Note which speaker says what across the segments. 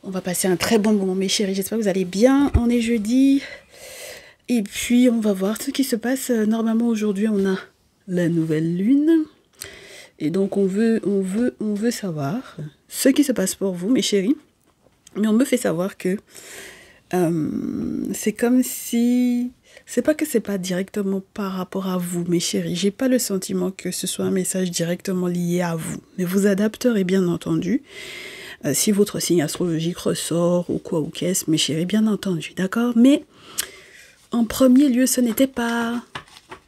Speaker 1: On va passer un très bon moment, mes chéris. J'espère que vous allez bien. On est jeudi. Et puis, on va voir ce qui se passe. Normalement, aujourd'hui, on a la nouvelle lune. Et donc, on veut savoir ce qui se passe pour vous, mes chéris. Mais on me fait savoir que c'est comme si... C'est pas que c'est pas directement par rapport à vous, mes chéris. J'ai pas le sentiment que ce soit un message directement lié à vous. Mais vous adapterez, bien entendu. Si votre signe astrologique ressort ou quoi ou qu'est-ce, mes chéris, bien entendu, d'accord? Mais en premier lieu, ce n'était pas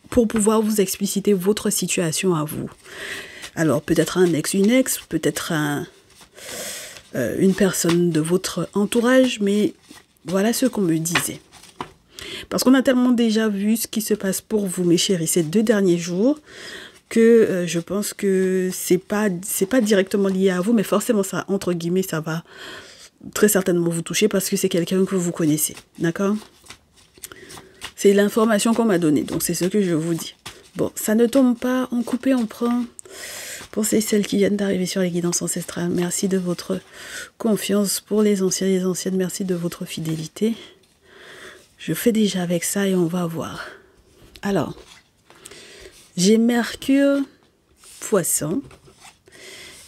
Speaker 1: pour pouvoir vous expliciter votre situation à vous. Alors, peut-être un ex, une ex, peut-être une personne de votre entourage, mais voilà ce qu'on me disait. Parce qu'on a tellement déjà vu ce qui se passe pour vous, mes chéris, ces 2 derniers jours, que je pense que c'est pas directement lié à vous, mais forcément, ça, entre guillemets, ça va très certainement vous toucher parce que c'est quelqu'un que vous connaissez, d'accord? C'est l'information qu'on m'a donnée, donc c'est ce que je vous dis. Bon, ça ne tombe pas, on coupe et on prend. Pour celles qui viennent d'arriver sur les guidances ancestrales, merci de votre confiance. Pour les anciens et les anciennes, merci de votre fidélité. Je fais déjà avec ça et on va voir. Alors, j'ai Mercure, Poisson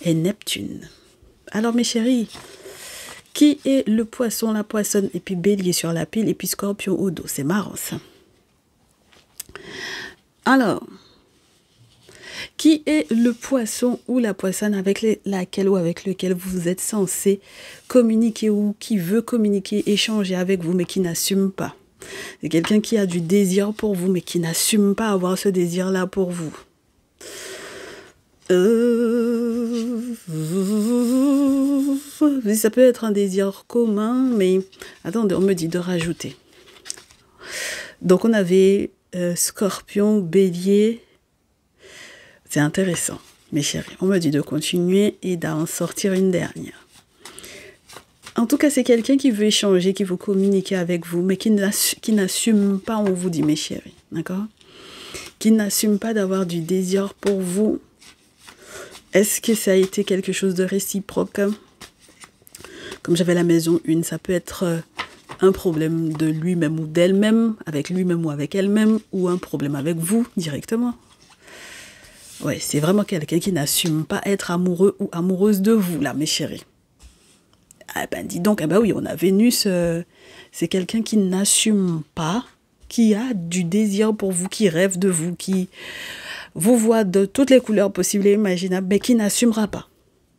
Speaker 1: et Neptune. Alors mes chéris, qui est le Poisson, la Poissonne et puis Bélier sur la pile et puis Scorpion au dos? C'est marrant ça. Alors, qui est le Poisson ou la Poissonne avec laquelle ou avec lequel vous êtes censé communiquer ou qui veut communiquer, échanger avec vous mais qui n'assume pas? C'est quelqu'un qui a du désir pour vous mais qui n'assume pas avoir ce désir-là pour vous. Ça peut être un désir commun, mais attendez, on me dit de rajouter. Donc on avait Scorpion, Bélier. C'est intéressant, mes chéris. On me dit de continuer et d'en sortir une dernière. En tout cas, c'est quelqu'un qui veut échanger, qui veut communiquer avec vous, mais qui n'assume pas, on vous dit, mes chéris. D'accord? Qui n'assume pas d'avoir du désir pour vous. Est-ce que ça a été quelque chose de réciproque? Comme j'avais la maison 1, ça peut être un problème de lui-même ou d'elle-même, avec lui-même ou avec elle-même, ou un problème avec vous directement. Ouais, c'est vraiment quelqu'un qui n'assume pas être amoureux ou amoureuse de vous, là, mes chéris. Ah ben, dis donc, ah ben oui, on a Vénus, c'est quelqu'un qui n'assume pas, qui a du désir pour vous, qui rêve de vous, qui vous voit de toutes les couleurs possibles et imaginables, mais qui n'assumera pas.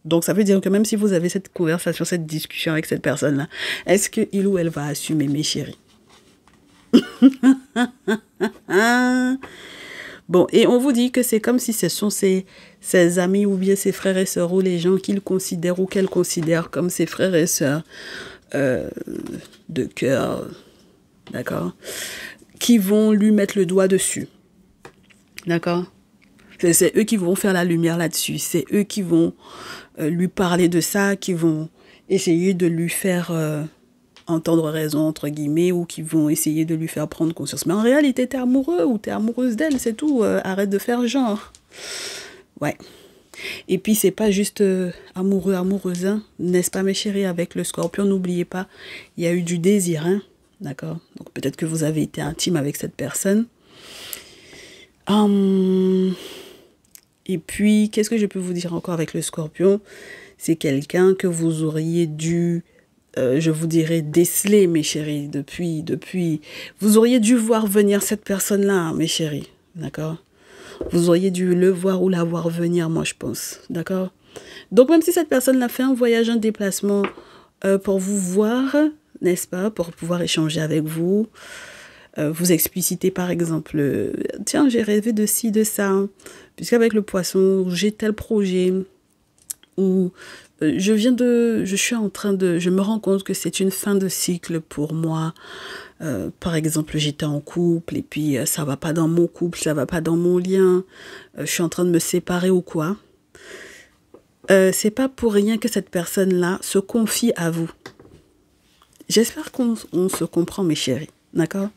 Speaker 1: Donc, ça veut dire que même si vous avez cette conversation, cette discussion avec cette personne-là, est-ce qu'il ou elle va assumer, mes chéris? Bon, et on vous dit que c'est comme si ce sont ses amis ou bien ses frères et sœurs ou les gens qu'il considère ou qu'elle considère comme ses frères et sœurs de cœur, d'accord, qui vont lui mettre le doigt dessus, d'accord? C'est eux qui vont faire la lumière là-dessus, c'est eux qui vont lui parler de ça, qui vont essayer de lui faire... entendre raison, entre guillemets, ou qui vont essayer de lui faire prendre conscience. Mais en réalité, t'es amoureux ou t'es amoureuse d'elle, c'est tout. Arrête de faire genre. Ouais. Et puis, c'est pas juste amoureux, amoureuse, hein, n'est-ce pas, mes chéris, avec le Scorpion, n'oubliez pas, il y a eu du désir, hein, d'accord? Donc, peut-être que vous avez été intime avec cette personne. Et puis, qu'est-ce que je peux vous dire encore avec le Scorpion? C'est quelqu'un que vous auriez dû... je vous dirais déceler, mes chéris, depuis. Vous auriez dû voir venir cette personne-là, hein, mes chéris, d'accord? Vous auriez dû le voir ou la voir venir, moi, je pense, d'accord? Donc, même si cette personne-là fait un voyage, un déplacement pour vous voir, n'est-ce pas? Pour pouvoir échanger avec vous, vous expliciter, par exemple, tiens, j'ai rêvé de ci, de ça, hein, puisqu'avec le poisson, j'ai tel projet, ou... je me rends compte que c'est une fin de cycle pour moi. Par exemple, j'étais en couple et puis ça va pas dans mon couple, ça va pas dans mon lien. Je suis en train de me séparer ou quoi. C'est pas pour rien que cette personne-là se confie à vous. J'espère qu'on se comprend, mes chéris, d'accord?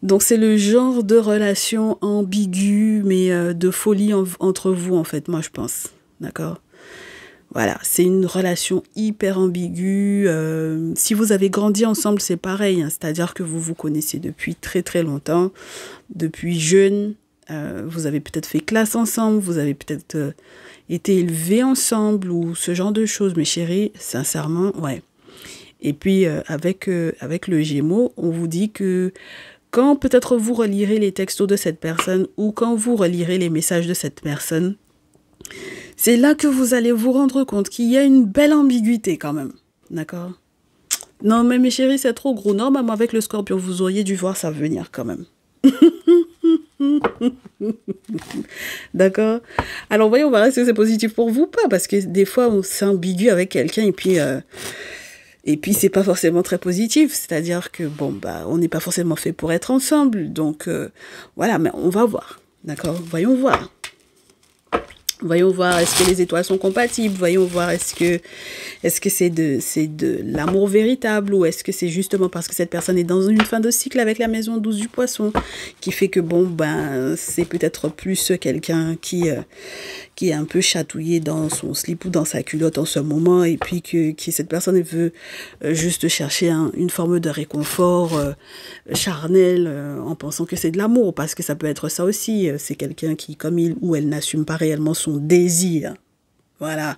Speaker 1: Donc, c'est le genre de relation ambiguë, mais de folie entre vous, en fait, moi, je pense, d'accord? Voilà, c'est une relation hyper ambiguë. Si vous avez grandi ensemble, c'est pareil, hein, c'est-à-dire que vous vous connaissez depuis très très longtemps, depuis jeune. Vous avez peut-être fait classe ensemble, vous avez peut-être été élevés ensemble ou ce genre de choses, mes chéris, sincèrement, ouais. Et puis, avec le Gémeaux, on vous dit que quand peut-être vous relirez les textos de cette personne ou quand vous relirez les messages de cette personne, c'est là que vous allez vous rendre compte qu'il y a une belle ambiguïté quand même. D'accord? Non, mais mes chéris, c'est trop gros. Normalement, avec le Scorpion, vous auriez dû voir ça venir quand même. D'accord? Alors, voyons voir est-ce que c'est positif pour vous ou pas, parce que des fois, on s'ambigue avec quelqu'un et puis c'est pas forcément très positif. C'est-à-dire que, bon, bah, on n'est pas forcément fait pour être ensemble. Donc, voilà, mais on va voir. D'accord? Voyons voir. Voyons voir, est-ce que les étoiles sont compatibles? Voyons voir, est-ce que c'est de l'amour véritable ou est-ce que c'est justement parce que cette personne est dans une fin de cycle avec la maison 12 du poisson qui fait que, bon, ben, c'est peut-être plus quelqu'un qui est un peu chatouillé dans son slip ou dans sa culotte en ce moment et puis que cette personne veut juste chercher une forme de réconfort charnel en pensant que c'est de l'amour parce que ça peut être ça aussi. C'est quelqu'un qui, comme il ou elle n'assume pas réellement son désir, voilà,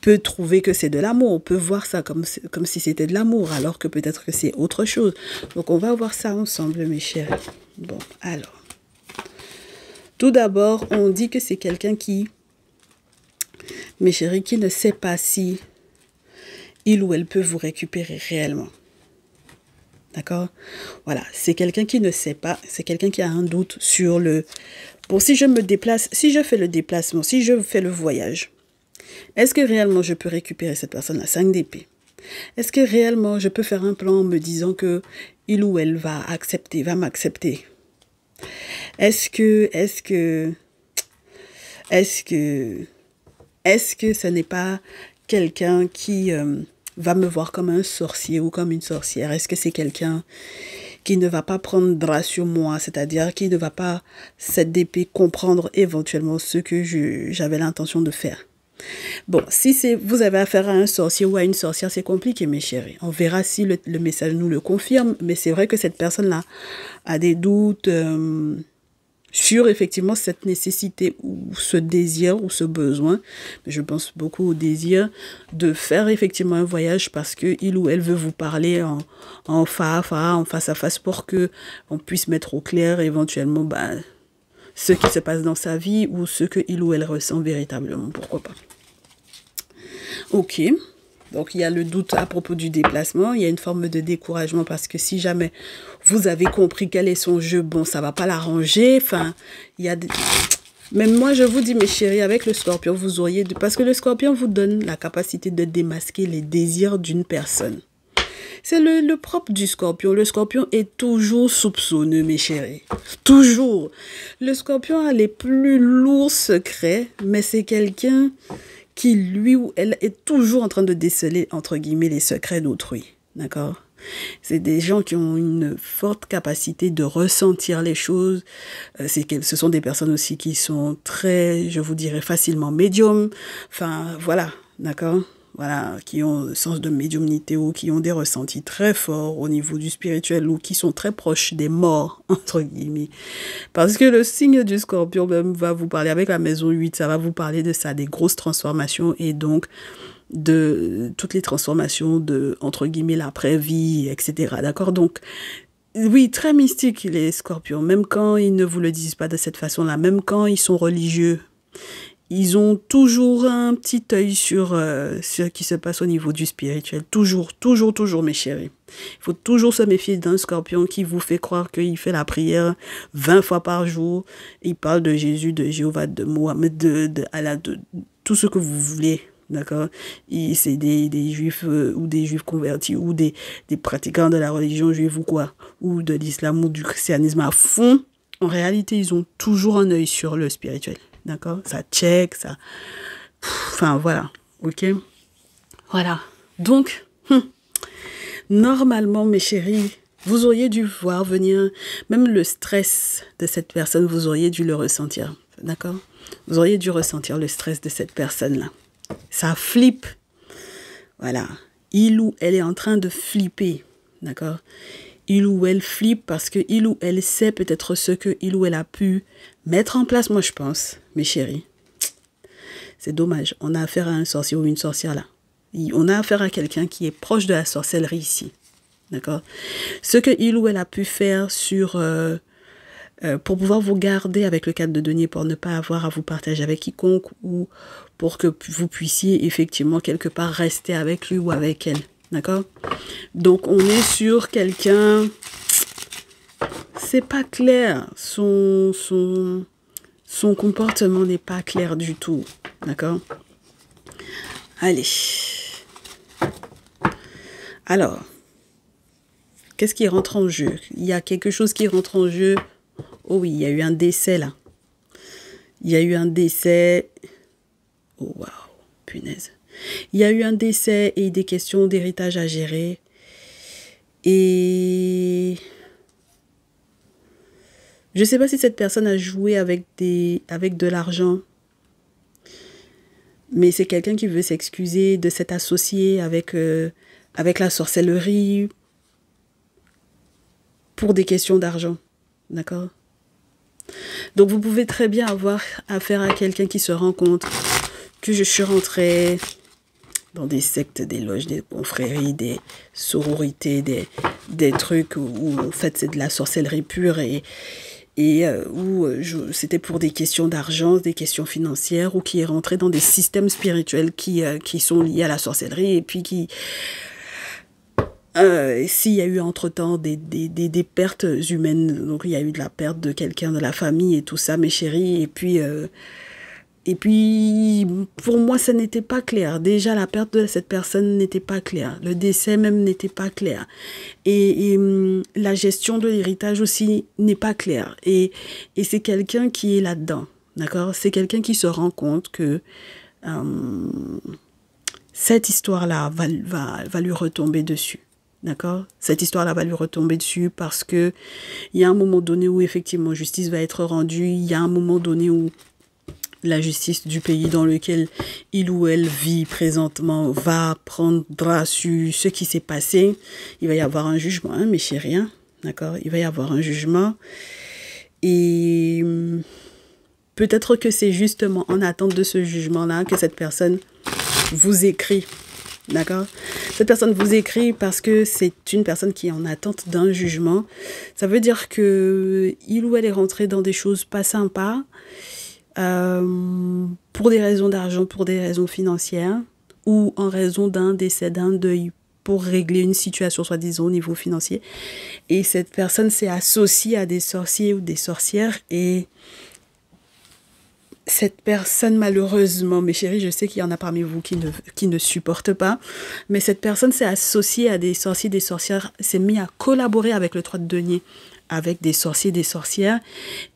Speaker 1: peut trouver que c'est de l'amour, on peut voir ça comme si c'était de l'amour, alors que peut-être que c'est autre chose. Donc, on va voir ça ensemble, mes chéris. Bon, alors. Tout d'abord, on dit que c'est quelqu'un qui, mes chéris, qui ne sait pas si il ou elle peut vous récupérer réellement. D'accord? Voilà, c'est quelqu'un qui ne sait pas, c'est quelqu'un qui a un doute sur le... Bon, si je me déplace, si je fais le déplacement, si je fais le voyage, est-ce que réellement je peux récupérer cette personne à 5 d'épée? Est-ce que réellement je peux faire un plan en me disant que il ou elle va accepter, va m'accepter? Est-ce que ce n'est pas quelqu'un qui va me voir comme un sorcier ou comme une sorcière? Est-ce que c'est quelqu'un qui ne va pas prendre drap sur moi, c'est-à-dire qui ne va pas, cette d'épée, comprendre éventuellement ce que j'avais l'intention de faire? Bon, si vous avez affaire à un sorcier ou à une sorcière, c'est compliqué, mes chéris. On verra si le message nous le confirme, mais c'est vrai que cette personne-là a des doutes sur effectivement cette nécessité ou ce désir ou ce besoin. Je pense beaucoup au désir de faire effectivement un voyage parce que il ou elle veut vous parler en face à face pour que on puisse mettre au clair éventuellement ce qui se passe dans sa vie ou ce que il ou elle ressent véritablement. Pourquoi pas? Ok. Donc, il y a le doute à propos du déplacement. Il y a une forme de découragement parce que si jamais vous avez compris quel est son jeu, bon, ça va pas l'arranger. Enfin, il y a des... Même moi, je vous dis, mes chéris, avec le Scorpion, vous auriez... Parce que le Scorpion vous donne la capacité de démasquer les désirs d'une personne. C'est le propre du Scorpion. Le Scorpion est toujours soupçonneux, mes chéris. Toujours. Le Scorpion a les plus lourds secrets, mais c'est quelqu'un qui, lui ou elle, est toujours en train de déceler, entre guillemets, les secrets d'autrui. D'accord? C'est des gens qui ont une forte capacité de ressentir les choses. Ce sont des personnes aussi qui sont très, je vous dirais, facilement médiums. Enfin, voilà, d'accord? Voilà, qui ont un sens de médiumnité ou qui ont des ressentis très forts au niveau du spirituel ou qui sont très proches des morts, entre guillemets. Parce que le signe du Scorpion même va vous parler avec la maison 8, ça va vous parler de ça, des grosses transformations et donc de toutes les transformations de, entre guillemets, l'après-vie, etc. D'accord? Donc, oui, très mystique les Scorpions, même quand ils ne vous le disent pas de cette façon-là, même quand ils sont religieux. Ils ont toujours un petit œil sur ce qui se passe au niveau du spirituel. Toujours, toujours, toujours, mes chéris. Il faut toujours se méfier d'un Scorpion qui vous fait croire qu'il fait la prière 20 fois par jour. Il parle de Jésus, de Jéhovah, de Mohamed, de Allah, de tout ce que vous voulez. D'accord? C'est des juifs ou des juifs convertis ou des pratiquants de la religion juive ou quoi. Ou de l'islam ou du christianisme à fond. En réalité, ils ont toujours un œil sur le spirituel. D'accord? Ça check, ça... Enfin, voilà. Ok? Voilà. Donc, normalement, mes chéris, vous auriez dû voir venir... Même le stress de cette personne, vous auriez dû le ressentir. D'accord? Vous auriez dû ressentir le stress de cette personne-là. Ça flippe. Voilà. Il ou elle est en train de flipper. D'accord? Il ou elle flippe parce que il ou elle sait peut-être ce que il ou elle a pu mettre en place, moi je pense, mes chéris. C'est dommage. On a affaire à un sorcier ou une sorcière là. On a affaire à quelqu'un qui est proche de la sorcellerie ici. D'accord? Ce que il ou elle a pu faire pour pouvoir vous garder avec le 4 de denier, pour ne pas avoir à vous partager avec quiconque, ou pour que vous puissiez effectivement quelque part rester avec lui ou avec elle. D'accord? Donc on est sur quelqu'un, c'est pas clair, son comportement n'est pas clair du tout. D'accord? Allez. Alors, qu'est-ce qui rentre en jeu? Il y a quelque chose qui rentre en jeu. Oh oui, il y a eu un décès là. Il y a eu un décès. Oh waouh, punaise. Il y a eu un décès et des questions d'héritage à gérer. Et je ne sais pas si cette personne a joué avec de l'argent. Mais c'est quelqu'un qui veut s'excuser de s'être associé avec la sorcellerie pour des questions d'argent. D'accord? Donc vous pouvez très bien avoir affaire à quelqu'un qui se rend compte que je suis rentrée dans des sectes, des loges, des confréries, des sororités, des trucs où en fait c'est de la sorcellerie pure et où c'était pour des questions d'argent, des questions financières, ou qui est rentré dans des systèmes spirituels qui sont liés à la sorcellerie, et puis qui, s'il y a eu entre-temps des pertes humaines, donc il y a eu de la perte de quelqu'un de la famille et tout ça, mes chéris, et puis, pour moi, ça n'était pas clair. Déjà, la perte de cette personne n'était pas claire. Le décès même n'était pas clair. Et la gestion de l'héritage aussi n'est pas claire. Et c'est quelqu'un qui est là-dedans. D'accord? C'est quelqu'un qui se rend compte que cette histoire-là va lui retomber dessus. D'accord? Cette histoire-là va lui retomber dessus parce que il y a un moment donné où effectivement justice va être rendue. Il y a un moment donné où la justice du pays dans lequel il ou elle vit présentement va prendra sur ce qui s'est passé. Il va y avoir un jugement, hein, mes chéris, hein, d'accord? Il va y avoir un jugement. Et peut-être que c'est justement en attente de ce jugement-là que cette personne vous écrit. D'accord? Cette personne vous écrit parce que c'est une personne qui est en attente d'un jugement. Ça veut dire que il ou elle est rentré dans des choses pas sympas. Pour des raisons d'argent, pour des raisons financières, ou en raison d'un décès, d'un deuil, pour régler une situation, soi-disant, au niveau financier. Et cette personne s'est associée à des sorciers ou des sorcières, et cette personne, malheureusement, mes chéris, je sais qu'il y en a parmi vous qui ne supportent pas, mais cette personne s'est associée à des sorciers, des sorcières, s'est mis à collaborer avec le 3 de denier, avec des sorciers, des sorcières.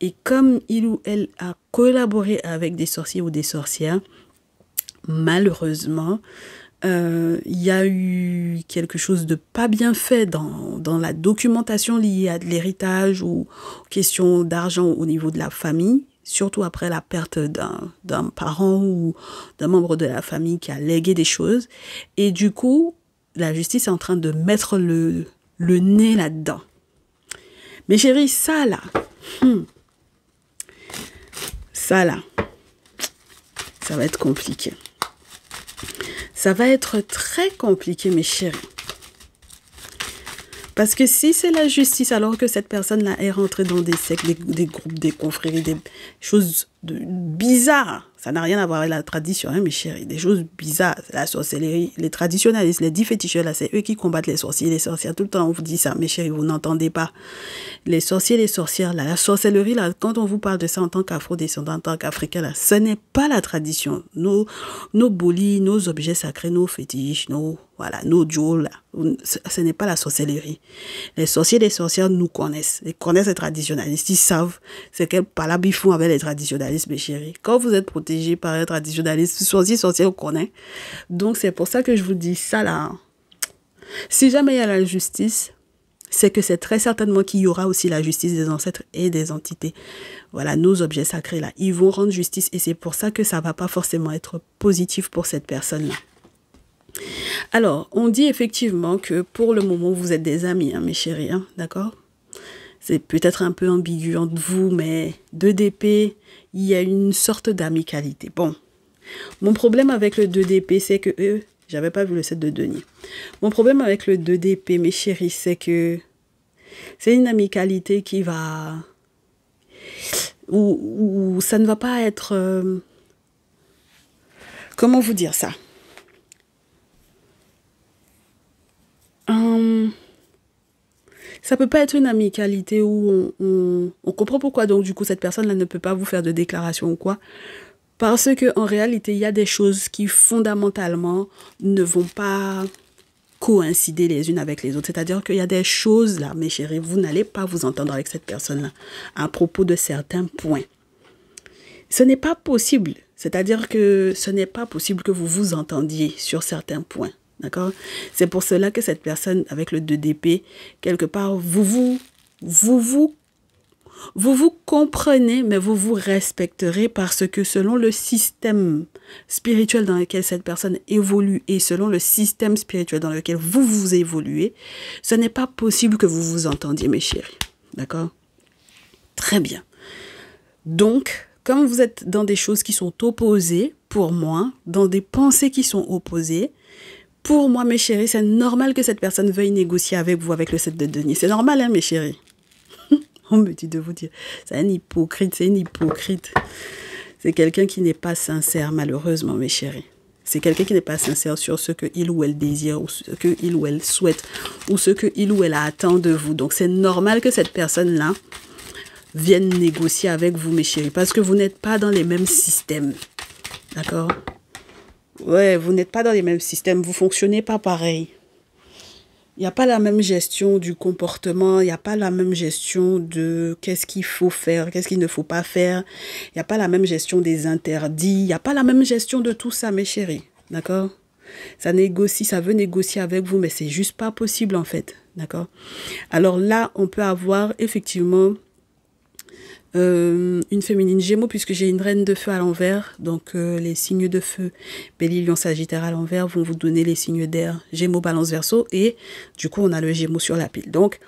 Speaker 1: Et comme il ou elle a collaboré avec des sorciers ou des sorcières, malheureusement, il y a eu quelque chose de pas bien fait dans la documentation liée à de l'héritage ou questions d'argent au niveau de la famille, surtout après la perte d'un parent ou d'un membre de la famille qui a légué des choses. Et du coup, la justice est en train de mettre le nez là-dedans. Mes chéris, ça là, ça va être compliqué. Ça va être très compliqué, mes chéris. Parce que si c'est la justice, alors que cette personne-là est rentrée dans des sectes, des groupes, des confréries, des choses bizarres, ça n'a rien à voir avec la tradition, hein, mes chéris. Des choses bizarres, la sorcellerie, les traditionnalistes, les dits féticheurs, là, c'est eux qui combattent les sorciers et les sorcières. Tout le temps, on vous dit ça, mes chéris, vous n'entendez pas. Les sorciers et les sorcières, là, la sorcellerie, là, quand on vous parle de ça en tant qu'afro-descendant, en tant qu'africain, là, ce n'est pas la tradition. Nos bolis, nos objets sacrés, nos fétiches, nos dios, là, ce n'est pas la sorcellerie. Les sorciers et les sorcières nous connaissent. Ils connaissent les traditionnalistes. Ils savent c'est quel palabre ils font avec les traditionnalistes, mes chéris. Quand vous êtes protégés par les traditionnalistes, sorciers, on connaît. Donc, c'est pour ça que je vous dis ça, là. Si jamais il y a la justice, c'est que c'est très certainement qu'il y aura aussi la justice des ancêtres et des entités. Voilà, nos objets sacrés là, ils vont rendre justice et c'est pour ça que ça ne va pas forcément être positif pour cette personne-là. Alors, on dit effectivement que pour le moment, vous êtes des amis, hein, mes chéris, hein, d'accord? C'est peut-être un peu ambigu entre vous, mais 2 d'épée, il y a une sorte d'amicalité. Bon, mon problème avec le 2 d'épée, c'est que... j'avais pas vu le 7 de denier. Mon problème avec le 2 d'épée, mes chéris, c'est que c'est une amicalité qui va... Où ça ne va pas être... comment vous dire ça? Ça peut pas être une amicalité où on comprend pourquoi donc du coup cette personne-là ne peut pas vous faire de déclaration ou quoi. Parce que en réalité, il y a des choses qui fondamentalement ne vont pas coïncider les unes avec les autres. C'est-à-dire qu'il y a des choses là, mes chéris, vous n'allez pas vous entendre avec cette personne-là à propos de certains points. Ce n'est pas possible. C'est-à-dire que ce n'est pas possible que vous vous entendiez sur certains points. D'accord? C'est pour cela que cette personne, avec le 2 d'épée, quelque part, vous comprenez, mais vous vous respecterez parce que selon le système spirituel dans lequel cette personne évolue et selon le système spirituel dans lequel vous évoluez, ce n'est pas possible que vous vous entendiez, mes chéris. D'accord? Très bien. Donc, comme vous êtes dans des choses qui sont opposées, pour moi, dans des pensées qui sont opposées, pour moi, mes chéris, c'est normal que cette personne veuille négocier avec vous avec le 7 de denier. C'est normal, hein, mes chéris. On me dit de vous dire, c'est un hypocrite, c'est une hypocrite. C'est quelqu'un qui n'est pas sincère, malheureusement, mes chéris. C'est quelqu'un qui n'est pas sincère sur ce qu'il ou elle désire, ou ce qu'il ou elle souhaite, ou ce qu'il ou elle attend de vous. Donc, c'est normal que cette personne-là vienne négocier avec vous, mes chéris, parce que vous n'êtes pas dans les mêmes systèmes. D'accord? Ouais, vous n'êtes pas dans les mêmes systèmes, vous ne fonctionnez pas pareil. Il n'y a pas la même gestion du comportement, il n'y a pas la même gestion de qu'est-ce qu'il faut faire, qu'est-ce qu'il ne faut pas faire. Il n'y a pas la même gestion des interdits, il n'y a pas la même gestion de tout ça, mes chéris. D'accord? Ça négocie, ça veut négocier avec vous, mais c'est juste pas possible en fait. D'accord? Alors là, on peut avoir effectivement une féminine Gémeaux, puisque j'ai une reine de feu à l'envers. Donc les signes de feu, Bélier, Lion, Sagittaire à l'envers vont vous donner les signes d'air, Gémeaux, Balance, Verseau. Et du coup, on a le Gémeaux sur la pile. Donc,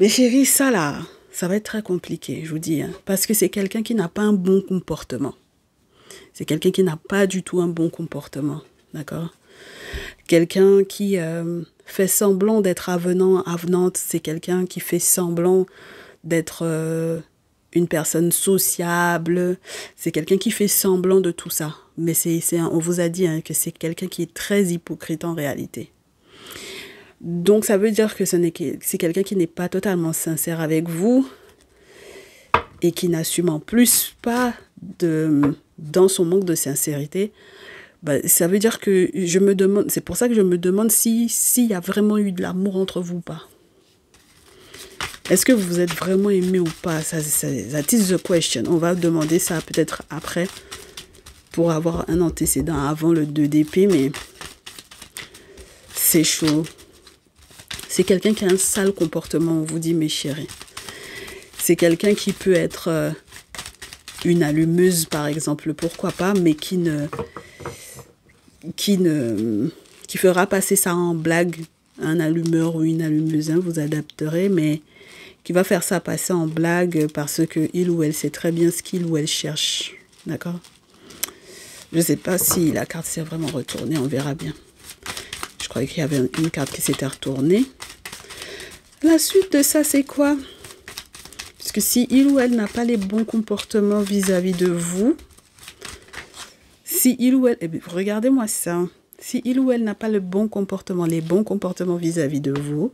Speaker 1: mes chéris, ça là, ça va être très compliqué, je vous dis. Hein, parce que c'est quelqu'un qui n'a pas un bon comportement. C'est quelqu'un qui n'a pas du tout un bon comportement. D'accord? Quelqu'un qui fait semblant d'être avenant, avenante. C'est quelqu'un qui fait semblant d'être une personne sociable, c'est quelqu'un qui fait semblant de tout ça. Mais on vous a dit hein, que c'est quelqu'un qui est très hypocrite en réalité. Donc ça veut dire que c'est quelqu'un qui n'est pas totalement sincère avec vous et qui n'assume en plus pas dans son manque de sincérité. Bah, ça veut dire que je me demande, c'est pour ça que je me demande s'il y a vraiment eu de l'amour entre vous ou pas. Est-ce que vous vous êtes vraiment aimé ou pas? That is the question. On va demander ça peut-être après pour avoir un antécédent avant le 2 d'épée, mais c'est chaud. C'est quelqu'un qui a un sale comportement, on vous dit, mes chéris. C'est quelqu'un qui peut être une allumeuse, par exemple, pourquoi pas, mais qui fera passer ça en blague. Un allumeur ou une allumeuse, hein, vous adapterez, mais qui va faire ça passer en blague parce que il ou elle sait très bien ce qu'il ou elle cherche. D'accord? Je ne sais pas si la carte s'est vraiment retournée, on verra bien. Je croyais qu'il y avait une carte qui s'était retournée. La suite de ça, c'est quoi? Parce que si il ou elle n'a pas les bons comportements vis-à-vis de vous, si il ou elle... Eh bien, regardez-moi ça. Si il ou elle n'a pas le bon comportement, les bons comportements vis-à-vis de vous,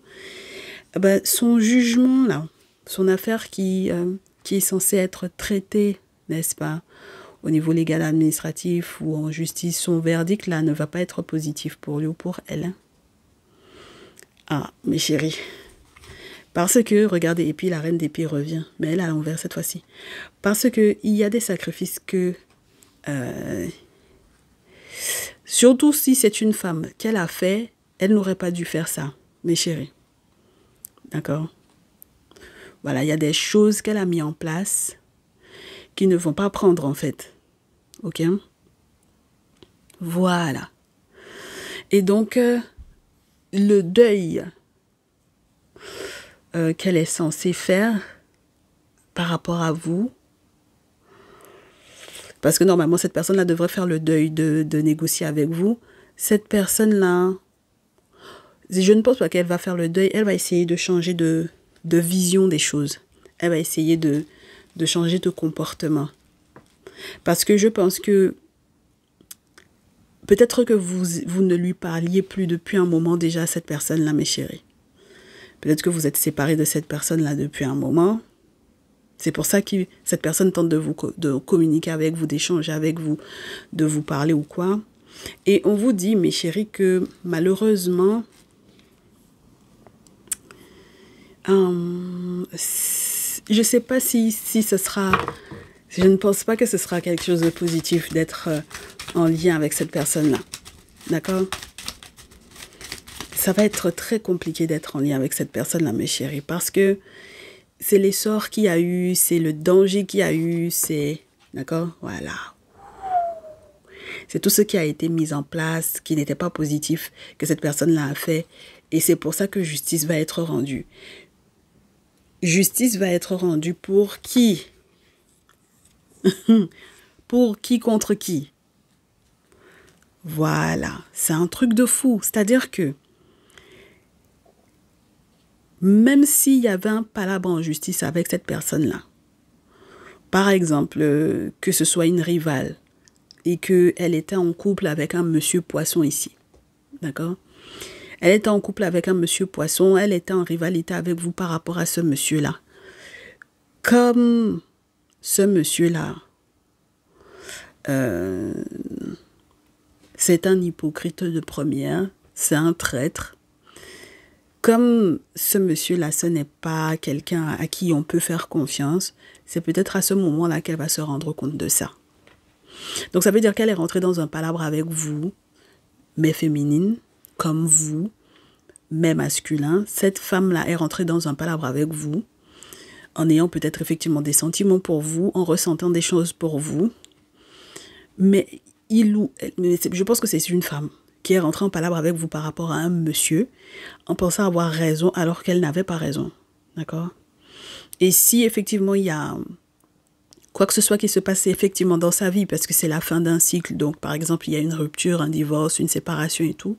Speaker 1: ben, son jugement, là, son affaire qui est censée être traitée, n'est-ce pas, au niveau légal administratif ou en justice, son verdict, là, ne va pas être positif pour lui ou pour elle. Hein. Ah, mes chéris. Parce que, regardez, et puis la reine d'épée revient, mais elle à l'envers cette fois-ci. Parce qu'il y a des sacrifices que... surtout si c'est une femme qu'elle a fait, elle n'aurait pas dû faire ça, mes chéris. D'accord? Voilà, il y a des choses qu'elle a mis en place qui ne vont pas prendre en fait. Ok? Voilà. Et donc, le deuil qu'elle est censée faire par rapport à vous, parce que normalement, cette personne-là devrait faire le deuil de négocier avec vous. Cette personne-là, je ne pense pas qu'elle va faire le deuil. Elle va essayer de changer de vision des choses. Elle va essayer de changer de comportement. Parce que je pense que peut-être que vous ne lui parliez plus depuis un moment déjà à cette personne-là, mes chéris. Peut-être que vous êtes séparés de cette personne-là depuis un moment. C'est pour ça que cette personne tente de communiquer avec vous, d'échanger avec vous, de vous parler ou quoi. Et on vous dit, mes chéris, que malheureusement, je ne sais pas si ce sera... Je ne pense pas que ce sera quelque chose de positif d'être en lien avec cette personne-là. D'accord? Ça va être très compliqué d'être en lien avec cette personne-là, mes chéris, parce que c'est l'essor qu'il y a eu, c'est le danger qu'il y a eu, c'est... D'accord? Voilà. C'est tout ce qui a été mis en place, qui n'était pas positif, que cette personne-là a fait. Et c'est pour ça que justice va être rendue. Justice va être rendue pour qui? Pour qui contre qui? Voilà. C'est un truc de fou. C'est-à-dire que même s'il y avait un palabre en justice avec cette personne-là, par exemple, que ce soit une rivale et qu'elle était en couple avec un monsieur poisson ici, d'accord? Elle était en couple avec un monsieur poisson, elle était en rivalité avec vous par rapport à ce monsieur-là. Comme ce monsieur-là, c'est un hypocrite de première, c'est un traître. Comme ce monsieur-là, ce n'est pas quelqu'un à qui on peut faire confiance, c'est peut-être à ce moment-là qu'elle va se rendre compte de ça. Donc ça veut dire qu'elle est rentrée dans un palabre avec vous, mais féminine, comme vous, mais masculin. Cette femme-là est rentrée dans un palabre avec vous, en ayant peut-être effectivement des sentiments pour vous, en ressentant des choses pour vous. Mais je pense que c'est une femme qui est rentrée en palabre avec vous par rapport à un monsieur, en pensant avoir raison alors qu'elle n'avait pas raison. D'accord? Et si effectivement il y a quoi que ce soit qui se passe effectivement dans sa vie, parce que c'est la fin d'un cycle, donc par exemple il y a une rupture, un divorce, une séparation et tout,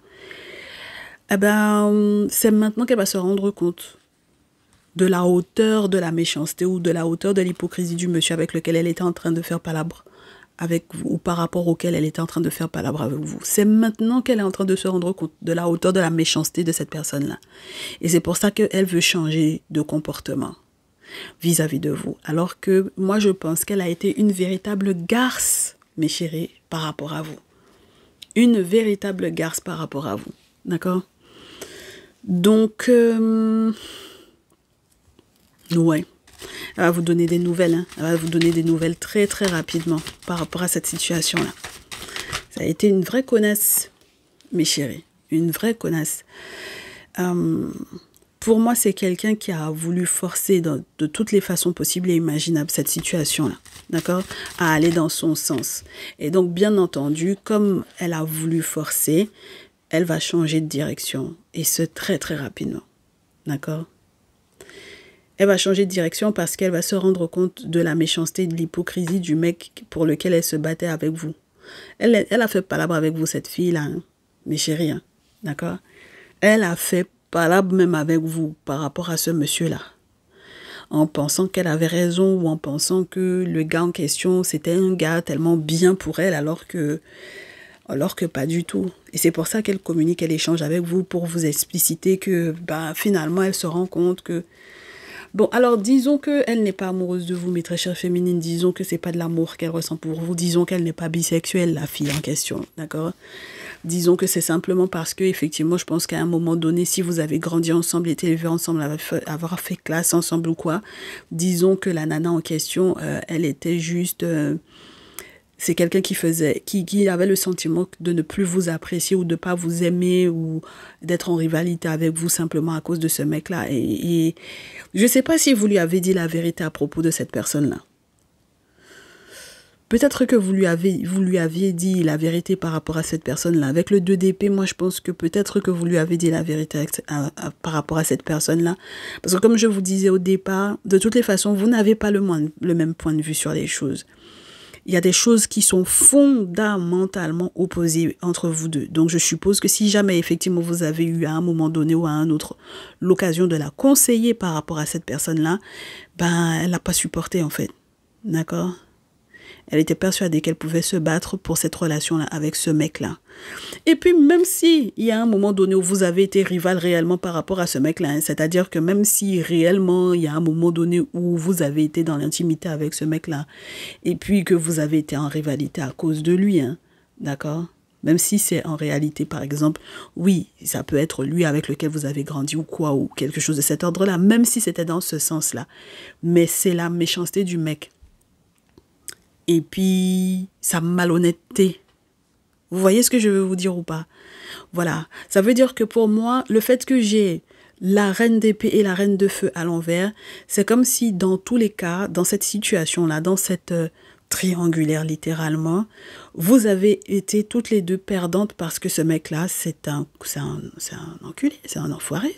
Speaker 1: eh ben c'est maintenant qu'elle va se rendre compte de la hauteur de la méchanceté ou de la hauteur de l'hypocrisie du monsieur avec lequel elle était en train de faire palabre avec vous, ou par rapport auquel elle était en train de faire palabre avec vous. C'est maintenant qu'elle est en train de se rendre compte de la hauteur de la méchanceté de cette personne-là. Et c'est pour ça qu'elle veut changer de comportement vis-à-vis de vous. Alors que moi, je pense qu'elle a été une véritable garce, mes chéris, par rapport à vous. Une véritable garce par rapport à vous. D'accord? Donc, ouais. Elle va vous donner des nouvelles. Hein. Elle va vous donner des nouvelles très, très rapidement par rapport à cette situation-là. Ça a été une vraie connasse, mes chéris. Une vraie connasse. Pour moi, c'est quelqu'un qui a voulu forcer de toutes les façons possibles et imaginables cette situation-là. D'accord? À aller dans son sens. Et donc, bien entendu, comme elle a voulu forcer, elle va changer de direction. Et ce, très, très rapidement. D'accord? Elle va changer de direction parce qu'elle va se rendre compte de la méchanceté et de l'hypocrisie du mec pour lequel elle se battait avec vous. Elle a fait palabre avec vous, cette fille-là, hein, mes chéris. Hein, d'accord? Elle a fait palabre même avec vous par rapport à ce monsieur-là. En pensant qu'elle avait raison ou en pensant que le gars en question, c'était un gars tellement bien pour elle alors que pas du tout. Et c'est pour ça qu'elle communique, elle échange avec vous pour vous expliciter que finalement, elle se rend compte que... Bon, alors disons qu'elle n'est pas amoureuse de vous, mes très chères féminines. Disons que c'est pas de l'amour qu'elle ressent pour vous. Disons qu'elle n'est pas bisexuelle, la fille en question, d'accord? Disons que c'est simplement parce que, effectivement, je pense qu'à un moment donné, si vous avez grandi ensemble, été élevés ensemble, avoir fait classe ensemble ou quoi, disons que la nana en question, elle était juste... c'est quelqu'un qui avait le sentiment de ne plus vous apprécier ou de ne pas vous aimer ou d'être en rivalité avec vous simplement à cause de ce mec-là. Et je ne sais pas si vous lui avez dit la vérité à propos de cette personne-là. Peut-être que vous lui aviez dit la vérité par rapport à cette personne-là. Avec le 2 d'épée, moi, je pense que peut-être que vous lui avez dit la vérité par rapport à cette personne-là. Parce que comme je vous disais au départ, de toutes les façons, vous n'avez pas le même point de vue sur les choses. Il y a des choses qui sont fondamentalement opposées entre vous deux. Donc, je suppose que si jamais, effectivement, vous avez eu à un moment donné ou à un autre l'occasion de la conseiller par rapport à cette personne-là, ben, elle n'a pas supporté, en fait. D'accord ? Elle était persuadée qu'elle pouvait se battre pour cette relation-là avec ce mec-là. Et puis, même si il y a un moment donné où vous avez été rival réellement par rapport à ce mec-là, hein, c'est-à-dire que même si réellement il y a un moment donné où vous avez été dans l'intimité avec ce mec-là, et puis que vous avez été en rivalité à cause de lui, hein, d'accord ? Même si c'est en réalité, par exemple, oui, ça peut être lui avec lequel vous avez grandi ou quoi, ou quelque chose de cet ordre-là, même si c'était dans ce sens-là. Mais c'est la méchanceté du mec. Et puis, sa malhonnêteté. Vous voyez ce que je veux vous dire ou pas? Voilà. Ça veut dire que pour moi, le fait que j'ai la reine d'épée et la reine de feu à l'envers, c'est comme si dans tous les cas, dans cette situation-là, dans cette triangulaire littéralement, vous avez été toutes les deux perdantes parce que ce mec-là, c'est un enculé, c'est un enfoiré,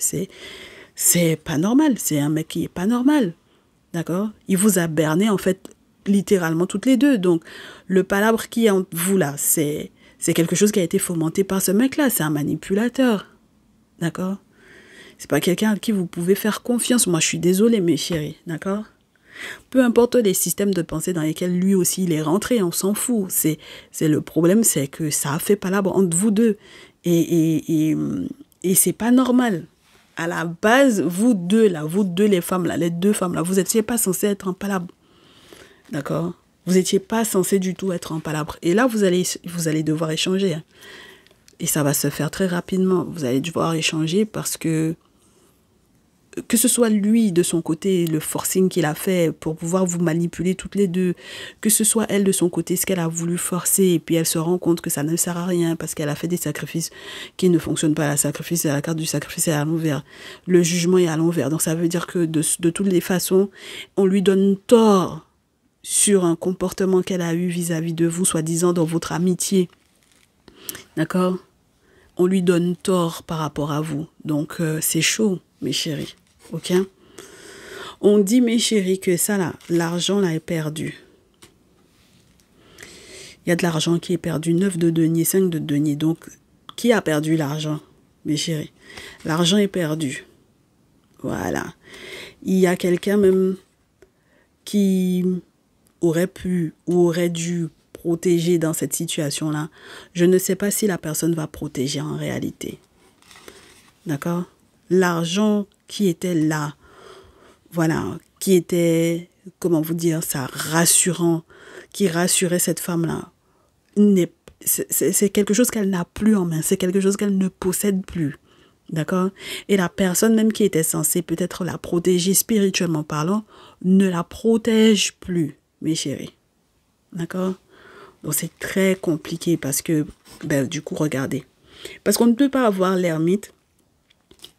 Speaker 1: c'est pas normal, c'est un mec qui est pas normal. D'accord? Il vous a berné en fait littéralement toutes les deux. Donc, le palabre qui est entre vous là, c'est quelque chose qui a été fomenté par ce mec-là. C'est un manipulateur. D'accord? C'est pas quelqu'un à qui vous pouvez faire confiance. Moi, je suis désolée, mes chéris. D'accord? Peu importe les systèmes de pensée dans lesquels lui aussi il est rentré, on s'en fout. C'est le problème, c'est que ça a fait palabre entre vous deux. Et c'est pas normal. À la base, vous deux, les femmes, là, les deux femmes, là, vous n'étiez pas censés être en palabre. D'accord? Vous n'étiez pas censé du tout être en palabre. Et là, vous allez devoir échanger. Hein. Et ça va se faire très rapidement. Vous allez devoir échanger parce que ce soit lui, de son côté, le forcing qu'il a fait pour pouvoir vous manipuler toutes les deux, que ce soit elle, de son côté, ce qu'elle a voulu forcer, et puis elle se rend compte que ça ne sert à rien parce qu'elle a fait des sacrifices qui ne fonctionnent pas. La carte du sacrifice est à l'envers. Le jugement est à l'envers. Donc ça veut dire que de toutes les façons, on lui donne tort sur un comportement qu'elle a eu vis-à-vis de vous, soi-disant dans votre amitié. D'accord? On lui donne tort par rapport à vous. Donc, c'est chaud, mes chéris. Ok? On dit, mes chéris, que ça, là, l'argent, là, est perdu. Il y a de l'argent qui est perdu. 9 de denier, 5 de denier. Donc, qui a perdu l'argent, mes chéris? L'argent est perdu. Voilà. Il y a quelqu'un même qui aurait pu ou aurait dû protéger dans cette situation-là. Je ne sais pas si la personne va protéger en réalité. D'accord? L'argent qui était là, voilà, qui était, comment vous dire ça, rassurant, qui rassurait cette femme-là, c'est quelque chose qu'elle n'a plus en main, c'est quelque chose qu'elle ne possède plus. D'accord? Et la personne même qui était censée peut-être la protéger spirituellement parlant, ne la protège plus, mes chéris. D'accord? Donc c'est très compliqué parce que, du coup, regardez. Parce qu'on ne peut pas avoir l'ermite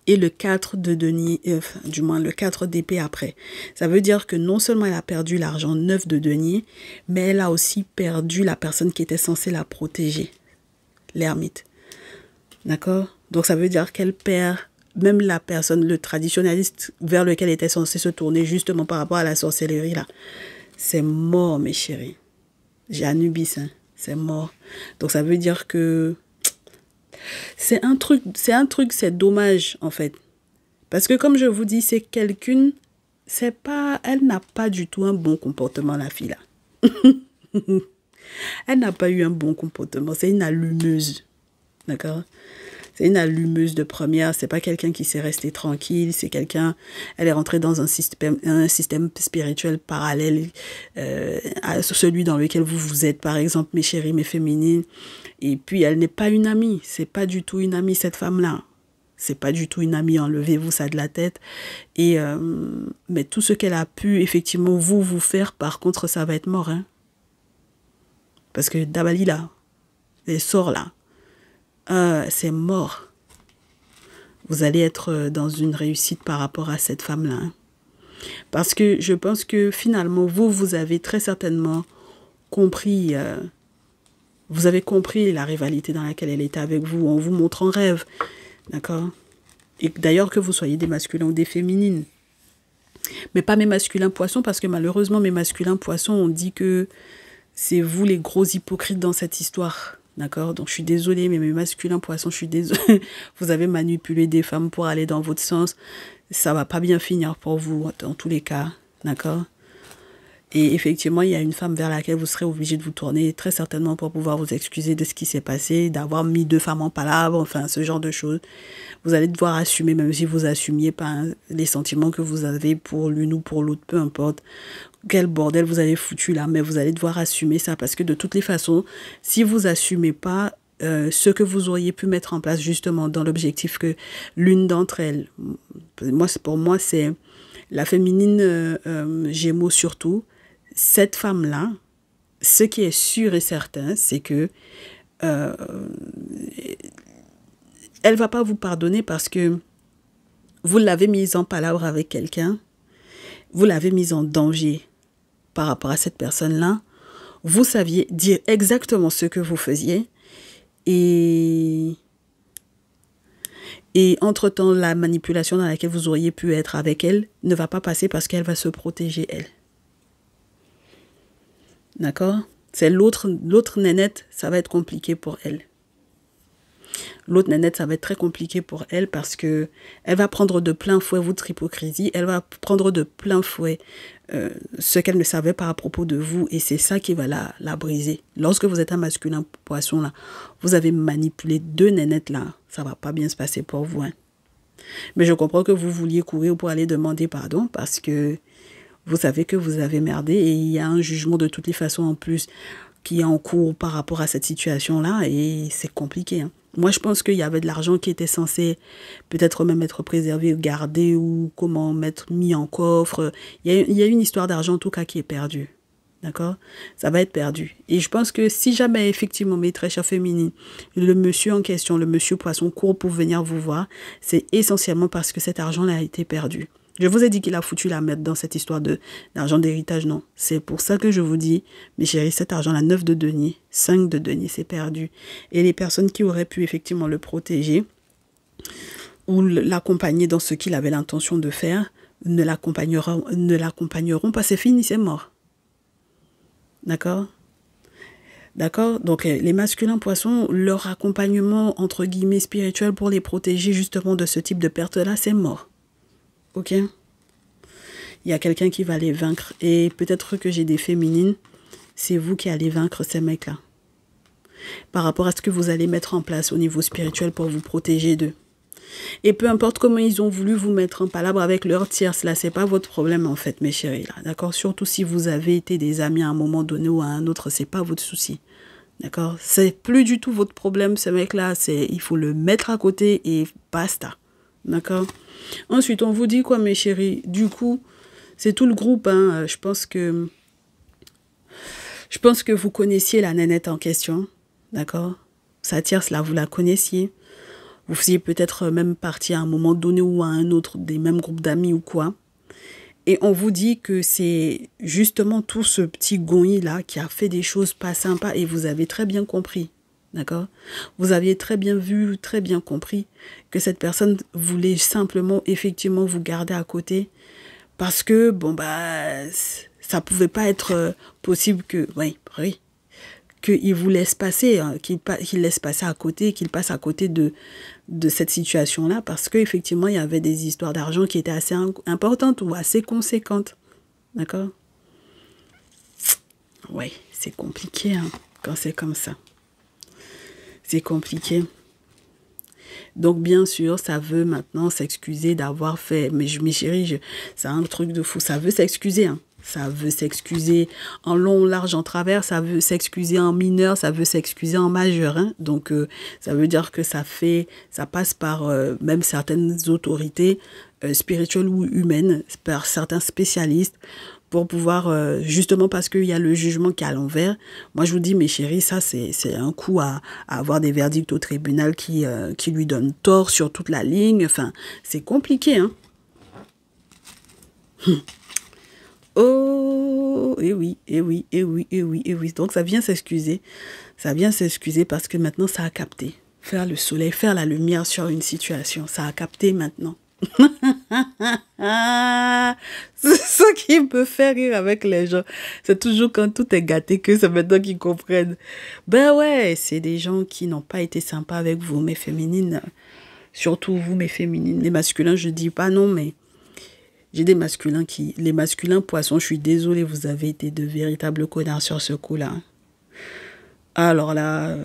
Speaker 1: et le 4 de denier, du moins le 4 d'épée après. Ça veut dire que non seulement elle a perdu l'argent 9 de denier, mais elle a aussi perdu la personne qui était censée la protéger, l'ermite. D'accord? Donc ça veut dire qu'elle perd même la personne, le traditionnaliste vers lequel elle était censée se tourner justement par rapport à la sorcellerie là. C'est mort, mes chéris. J'ai Anubis, hein. C'est mort. Donc ça veut dire que c'est dommage en fait. Parce que comme je vous dis, c'est quelqu'une, elle n'a pas du tout un bon comportement, la fille là. Elle n'a pas eu un bon comportement, c'est une allumeuse. D'accord? C'est une allumeuse de première, c'est pas quelqu'un qui s'est resté tranquille, c'est quelqu'un, elle est rentrée dans un système spirituel parallèle à celui dans lequel vous êtes, par exemple, mes chéris, mes féminines, et puis elle n'est pas une amie, c'est pas du tout une amie cette femme-là, c'est pas du tout une amie, enlevez-vous ça de la tête, et mais tout ce qu'elle a pu effectivement vous faire, par contre, ça va être mort, hein. Parce que Dabali, là, les sorts, là, c'est mort. Vous allez être dans une réussite par rapport à cette femme-là. Hein. Parce que je pense que finalement, vous avez très certainement compris... vous avez compris la rivalité dans laquelle elle était avec vous. On vous montre en rêve. D'accord? Et d'ailleurs, que vous soyez des masculins ou des féminines. Mais pas mes masculins poissons, parce que malheureusement, mes masculins poissons, on dit que c'est vous les gros hypocrites dans cette histoire. D'accord? Donc, je suis désolée, mais mes masculins poissons, je suis désolée. Vous avez manipulé des femmes pour aller dans votre sens. Ça va pas bien finir pour vous, dans tous les cas. D'accord? Et effectivement, il y a une femme vers laquelle vous serez obligé de vous tourner, très certainement pour pouvoir vous excuser de ce qui s'est passé, d'avoir mis 2 femmes en palabre, enfin, ce genre de choses. Vous allez devoir assumer, même si vous assumiez pas hein, les sentiments que vous avez pour l'une ou pour l'autre, peu importe. Quel bordel vous avez foutu là, mais vous allez devoir assumer ça, parce que de toutes les façons, si vous assumez pas ce que vous auriez pu mettre en place justement dans l'objectif que l'une d'entre elles, pour moi, c'est la féminine Gémeaux surtout, cette femme-là, ce qui est sûr et certain, c'est que elle va pas vous pardonner parce que vous l'avez mise en palabre avec quelqu'un, vous l'avez mise en danger par rapport à cette personne-là, vous saviez dire exactement ce que vous faisiez et entre-temps, la manipulation dans laquelle vous auriez pu être avec elle ne va pas passer parce qu'elle va se protéger, elle. D'accord? C'est l'autre nénette, ça va être compliqué pour elle. L'autre nénette, ça va être très compliqué pour elle parce que elle va prendre de plein fouet votre hypocrisie, elle va prendre de plein fouet ce qu'elle ne savait pas à propos de vous et c'est ça qui va la briser. Lorsque vous êtes un masculin poisson, là, vous avez manipulé 2 nénettes, là, ça va pas bien se passer pour vous. Hein. Mais je comprends que vous vouliez courir pour aller demander pardon parce que vous savez que vous avez merdé et il y a un jugement de toutes les façons en plus qui est en cours par rapport à cette situation-là et c'est compliqué. Hein. Moi, je pense qu'il y avait de l'argent qui était censé peut-être même être préservé, gardé ou comment mettre mis en coffre. Il y a une histoire d'argent en tout cas qui est perdue. D'accord? Ça va être perdu. Et je pense que si jamais effectivement, mes très chères féminines, le monsieur en question, le monsieur poisson court pour venir vous voir, c'est essentiellement parce que cet argent-là a été perdu. Je vous ai dit qu'il a foutu la merde dans cette histoire d'argent d'héritage, non. C'est pour ça que je vous dis, mes chéris, cet argent-là, 9 de denier, 5 de denier, c'est perdu. Et les personnes qui auraient pu effectivement le protéger ou l'accompagner dans ce qu'il avait l'intention de faire, ne l'accompagneront pas, c'est fini, c'est mort. D'accord? D'accord? Donc, les masculins poissons, leur accompagnement, entre guillemets, spirituel pour les protéger justement de ce type de perte-là, c'est mort. Ok? Il y a quelqu'un qui va les vaincre. Et peut-être que j'ai des féminines, c'est vous qui allez vaincre ces mecs-là. Par rapport à ce que vous allez mettre en place au niveau spirituel pour vous protéger d'eux. Et peu importe comment ils ont voulu vous mettre en palabre avec leur tierce, là, c'est pas votre problème en fait, mes chéris. D'accord? Surtout si vous avez été des amis à un moment donné ou à un autre, c'est pas votre souci. D'accord? C'est plus du tout votre problème, ce mec-là. Il faut le mettre à côté et basta. D'accord? Ensuite, on vous dit quoi, mes chéris? Du coup, c'est tout le groupe. Hein. Je pense que vous connaissiez la nénette en question. D'accord? Sa tierce, là, vous la connaissiez. Vous faisiez peut-être même partie à un moment donné ou à un autre des mêmes groupes d'amis ou quoi. Et on vous dit que c'est justement tout ce petit gonyi-là qui a fait des choses pas sympas et vous avez très bien compris. D'accord? Vous aviez très bien vu, très bien compris que cette personne voulait simplement, effectivement, vous garder à côté parce que, bon, bah, ça pouvait pas être possible que, oui, qu'il vous laisse passer, hein, qu'il laisse passer à côté, qu'il passe à côté de cette situation-là parce qu'effectivement, il y avait des histoires d'argent qui étaient assez importantes ou assez conséquentes. D'accord? Oui, c'est compliqué hein, quand c'est comme ça. C'est compliqué. Donc, bien sûr, ça veut maintenant s'excuser d'avoir fait... Mais mes chéris, c'est un truc de fou. Ça veut s'excuser. Hein. Ça veut s'excuser en long, large, en travers. Ça veut s'excuser en mineur. Ça veut s'excuser en majeur. Hein. Donc, ça veut dire que ça passe par même certaines autorités spirituelles ou humaines, par certains spécialistes, pour pouvoir, justement parce qu'il y a le jugement qui est à l'envers. Moi, je vous dis, mes chéris, ça, c'est un coup à avoir des verdicts au tribunal qui lui donnent tort sur toute la ligne. Enfin, c'est compliqué, hein. Oh, et oui, et oui, et oui, et oui, et oui. Donc, ça vient s'excuser. Ça vient s'excuser parce que maintenant, ça a capté. Faire le soleil, faire la lumière sur une situation, ça a capté maintenant. C'est ça qui me fait rire avec les gens. C'est toujours quand tout est gâté que c'est maintenant qu'ils comprennent. Ben ouais, c'est des gens qui n'ont pas été sympas avec vous, mes féminines. Surtout vous, mes féminines. Les masculins, je dis pas non, mais j'ai des masculins qui... Les masculins poissons, je suis désolée, vous avez été de véritables connards sur ce coup-là. Alors là,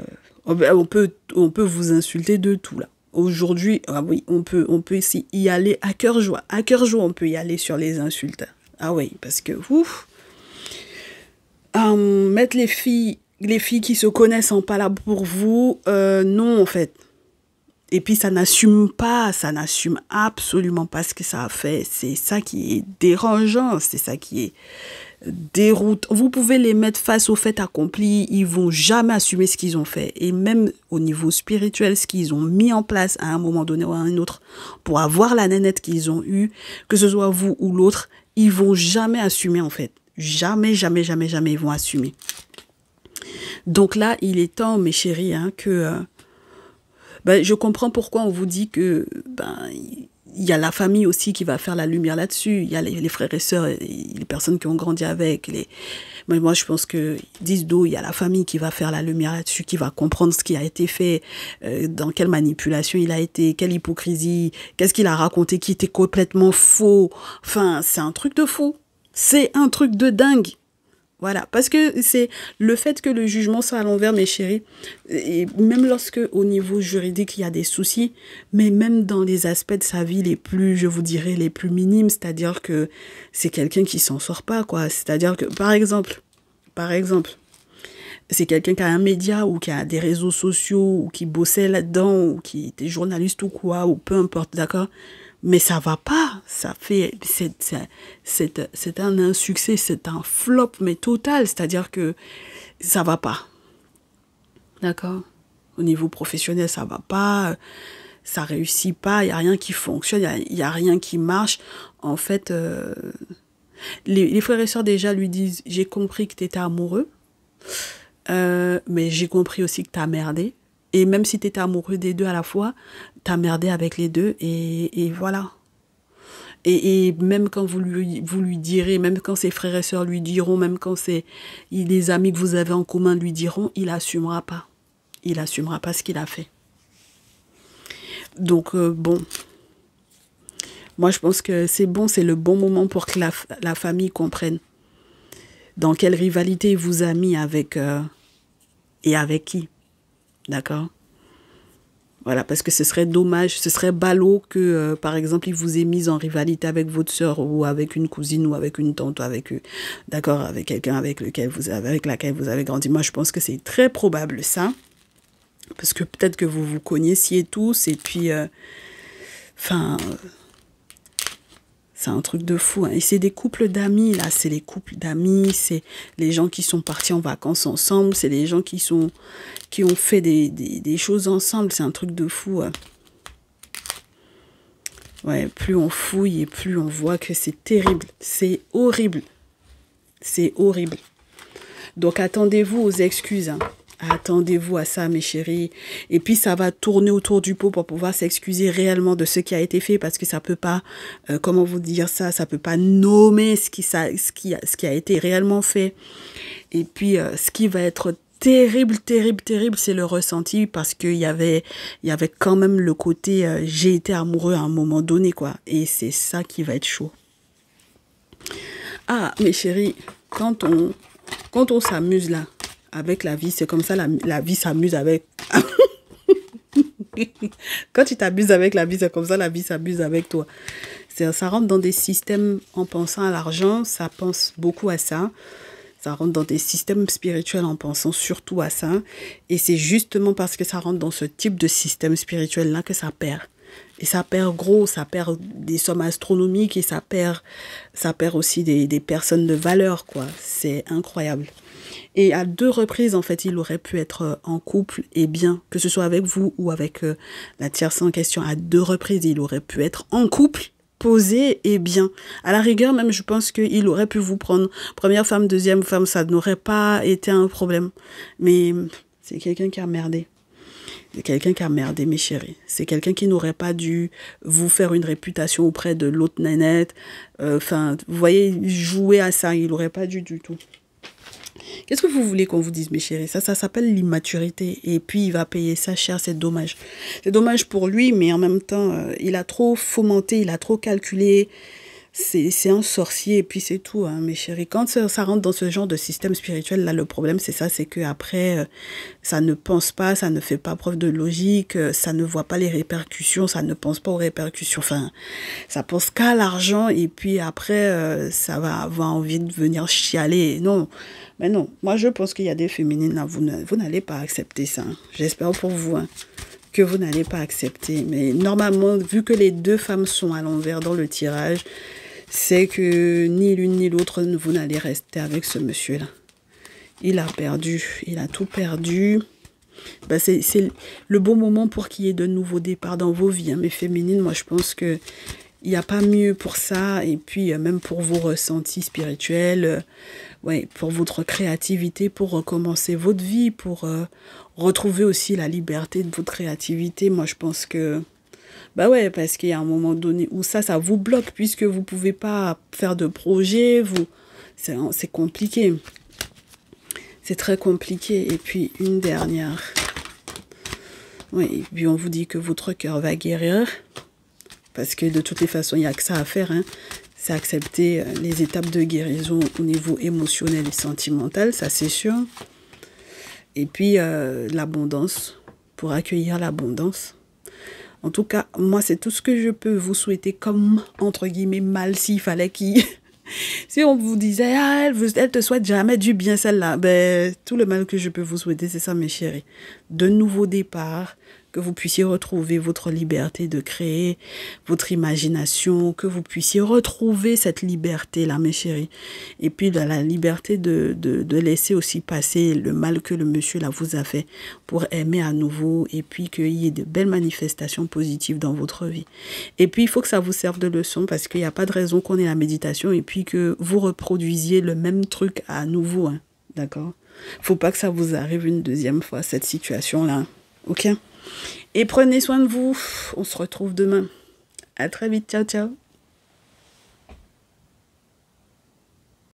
Speaker 1: on peut vous insulter de tout là. Aujourd'hui, ah oui, on peut ici y aller à cœur joie. À cœur joie, on peut y aller sur les insultes. Ah oui, parce que, ouf, mettre les filles qui se connaissent en pas là pour vous, non, en fait. Et puis, ça n'assume absolument pas ce que ça a fait. C'est ça qui est dérangeant, c'est ça qui est déroute. Vous pouvez les mettre face au fait accompli, ils vont jamais assumer ce qu'ils ont fait. Et même au niveau spirituel, ce qu'ils ont mis en place à un moment donné ou à un autre pour avoir la nénette qu'ils ont eue, que ce soit vous ou l'autre, ils vont jamais assumer en fait. Jamais, jamais, jamais, jamais ils vont assumer. Donc là, il est temps, mes chéris, hein, que... je comprends pourquoi on vous dit que... il y a la famille aussi qui va faire la lumière là-dessus. Il y a les frères et sœurs, les personnes qui ont grandi avec. Mais moi, je pense que 10 d'eau, il y a la famille qui va faire la lumière là-dessus, qui va comprendre ce qui a été fait, dans quelle manipulation il a été, quelle hypocrisie, qu'est-ce qu'il a raconté qui était complètement faux. Enfin, c'est un truc de fou. C'est un truc de dingue. Voilà, parce que c'est le fait que le jugement soit à l'envers, mes chéris, et même lorsque au niveau juridique il y a des soucis, mais même dans les aspects de sa vie les plus, je vous dirais, les plus minimes, c'est-à-dire que c'est quelqu'un qui s'en sort pas, quoi. C'est-à-dire que, par exemple, c'est quelqu'un qui a un média ou qui a des réseaux sociaux ou qui bossait là-dedans ou qui était journaliste ou quoi, ou peu importe, d'accord? Mais ça va pas, ça fait, c'est un insuccès, c'est un flop, mais total, c'est-à-dire que ça va pas, d'accord? Au niveau professionnel, ça va pas, ça réussit pas, il y a rien qui fonctionne, il y a rien qui marche. En fait, les frères et sœurs déjà lui disent, j'ai compris que tu étais amoureux, mais j'ai compris aussi que tu as merdé. Et même si tu étais amoureux des deux à la fois, t'as merdé avec les deux et voilà. Et même quand vous lui direz, même quand ses frères et sœurs lui diront, même quand les amis que vous avez en commun lui diront, il assumera pas. Il assumera pas ce qu'il a fait. Donc, bon. Moi, je pense que c'est bon, c'est le bon moment pour que la famille comprenne dans quelle rivalité il vous a mis avec... et avec qui. D'accord? Voilà, parce que ce serait dommage, ce serait ballot que, par exemple, il vous ait mis en rivalité avec votre sœur ou avec une cousine ou avec une tante ou avec, d'accord, avec quelqu'un avec laquelle vous avez grandi. Moi, je pense que c'est très probable ça, parce que peut-être que vous vous connaissiez tous et puis, enfin... c'est un truc de fou, hein. Et c'est des couples d'amis, là. C'est les couples d'amis, c'est les gens qui sont partis en vacances ensemble, c'est les gens qui ont fait des choses ensemble. C'est un truc de fou, hein. Ouais, plus on fouille et plus on voit que c'est terrible. C'est horrible. C'est horrible. Donc, attendez-vous aux excuses, hein. Attendez-vous à ça, mes chéris. Et puis, ça va tourner autour du pot pour pouvoir s'excuser réellement de ce qui a été fait, parce que ça peut pas, comment vous dire ça, ça peut pas nommer ce qui a été réellement fait. Et puis, ce qui va être terrible, terrible, terrible, c'est le ressenti, parce qu'il y avait quand même le côté, j'ai été amoureux à un moment donné, quoi. Et c'est ça qui va être chaud. Ah, mes chéris, quand on s'amuse là, avec la vie, c'est comme ça, la vie s'amuse avec... Quand tu t'abuses avec la vie, c'est comme ça, la vie s'amuse avec toi. Ça rentre dans des systèmes en pensant à l'argent, ça pense beaucoup à ça. Ça rentre dans des systèmes spirituels en pensant surtout à ça. Et c'est justement parce que ça rentre dans ce type de système spirituel-là que ça perd. Et ça perd gros, ça perd des sommes astronomiques et ça perd aussi des personnes de valeur, quoi. C'est incroyable. Et à 2 reprises, en fait, il aurait pu être en couple et bien, que ce soit avec vous ou avec la tierce en question. À 2 reprises, il aurait pu être en couple, posé et bien. À la rigueur, même, je pense qu'il aurait pu vous prendre première femme, deuxième femme, ça n'aurait pas été un problème. Mais c'est quelqu'un qui a merdé. C'est quelqu'un qui a merdé, mes chéris. C'est quelqu'un qui n'aurait pas dû vous faire une réputation auprès de l'autre nénette. Enfin, vous voyez, jouer à ça, il n'aurait pas dû du tout. Qu'est-ce que vous voulez qu'on vous dise, mes chéris? Ça s'appelle l'immaturité. Et puis, il va payer ça cher, c'est dommage. C'est dommage pour lui, mais en même temps, il a trop fomenté, il a trop calculé. C'est un sorcier, et puis c'est tout, hein, mes chéris. Quand ça rentre dans ce genre de système spirituel, là, le problème, c'est ça, c'est qu'après, ça ne pense pas, ça ne fait pas preuve de logique, ça ne voit pas les répercussions, ça ne pense pas aux répercussions. Enfin, ça pense qu'à l'argent, et puis après, ça va avoir envie de venir chialer. Non, mais non. Moi, je pense qu'il y a des féminines, là, vous n'allez pas accepter ça. Hein. J'espère pour vous, hein, que vous n'allez pas accepter. Mais normalement, vu que les 2 femmes sont à l'envers dans le tirage, c'est que ni l'une ni l'autre, vous n'allez rester avec ce monsieur-là. Il a perdu, il a tout perdu. Ben c'est le bon moment pour qu'il y ait de nouveaux départs dans vos vies. Hein. Mais féminines, moi je pense que il n'y a pas mieux pour ça. Et puis même pour vos ressentis spirituels, ouais, pour votre créativité, pour recommencer votre vie, pour retrouver aussi la liberté de votre créativité. Moi je pense que... Bah ouais, parce qu'il y a un moment donné où ça vous bloque puisque vous pouvez pas faire de projet, c'est compliqué. C'est très compliqué. Et puis, une dernière. Oui, et puis on vous dit que votre cœur va guérir. Parce que de toutes les façons, il n'y a que ça à faire. Hein. C'est accepter les étapes de guérison au niveau émotionnel et sentimental, ça c'est sûr. Et puis, l'abondance, pour accueillir l'abondance. En tout cas, moi, c'est tout ce que je peux vous souhaiter comme, entre guillemets, mal s'il fallait qu'il... Si on vous disait, ah, elle te souhaite jamais du bien, celle-là, ben, tout le mal que je peux vous souhaiter, c'est ça, mes chéris. De nouveaux départs, que vous puissiez retrouver votre liberté de créer, votre imagination, que vous puissiez retrouver cette liberté-là, mes chéris. Et puis, la liberté de laisser aussi passer le mal que le monsieur là vous a fait pour aimer à nouveau et puis qu'il y ait de belles manifestations positives dans votre vie. Et puis, il faut que ça vous serve de leçon parce qu'il n'y a pas de raison qu'on ait la méditation et puis que vous reproduisiez le même truc à nouveau. Hein. D'accord? Faut pas que ça vous arrive une deuxième fois, cette situation-là. Ok? Et prenez soin de vous. On se retrouve demain. À très vite. Ciao, ciao.